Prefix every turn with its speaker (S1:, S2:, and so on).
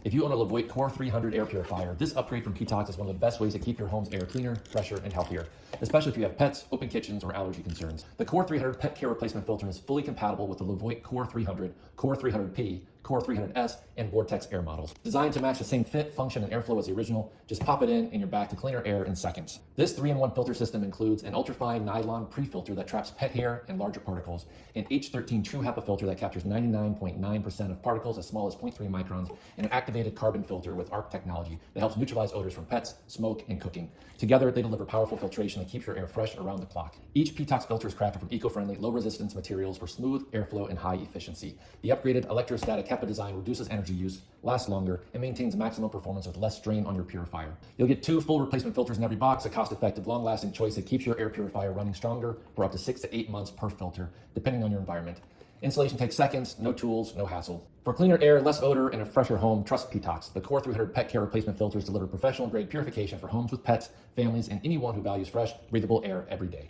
S1: If you own a LEVOIT Core 300 air purifier, this upgrade from PETOX is one of the best ways to keep your home's air cleaner, fresher, and healthier, especially if you have pets, open kitchens, or allergy concerns. The Core 300 pet care replacement filter is fully compatible with the LEVOIT Core 300, Core 300P, Core 300S, and Vortex Air models. Designed to match the same fit, function, and airflow as the original, just pop it in and you're back to cleaner air in seconds. This 3-in-1 filter system includes an ultrafine nylon pre-filter that traps pet hair and larger particles, an H13 True HEPA filter that captures 99.9% of particles as small as 0.3 microns, and an activated carbon filter with ARC technology that helps neutralize odors from pets, smoke, and cooking. Together, they deliver powerful filtration that keeps your air fresh around the clock. Each PETOX filter is crafted from eco-friendly, low-resistance materials for smooth airflow and high efficiency. The upgraded electrostatic HEPA design reduces energy use, lasts longer, and maintains maximum performance with less strain on your purifier. You'll get 2 full replacement filters in every box, a cost-effective, long-lasting choice that keeps your air purifier running stronger for up to 6 to 8 months per filter, depending on your environment. Installation takes seconds, no tools, no hassle. For cleaner air, less odor, and a fresher home, trust PETOX. The Core 300 pet care replacement filters deliver professional-grade purification for homes with pets, families, and anyone who values fresh, breathable air every day.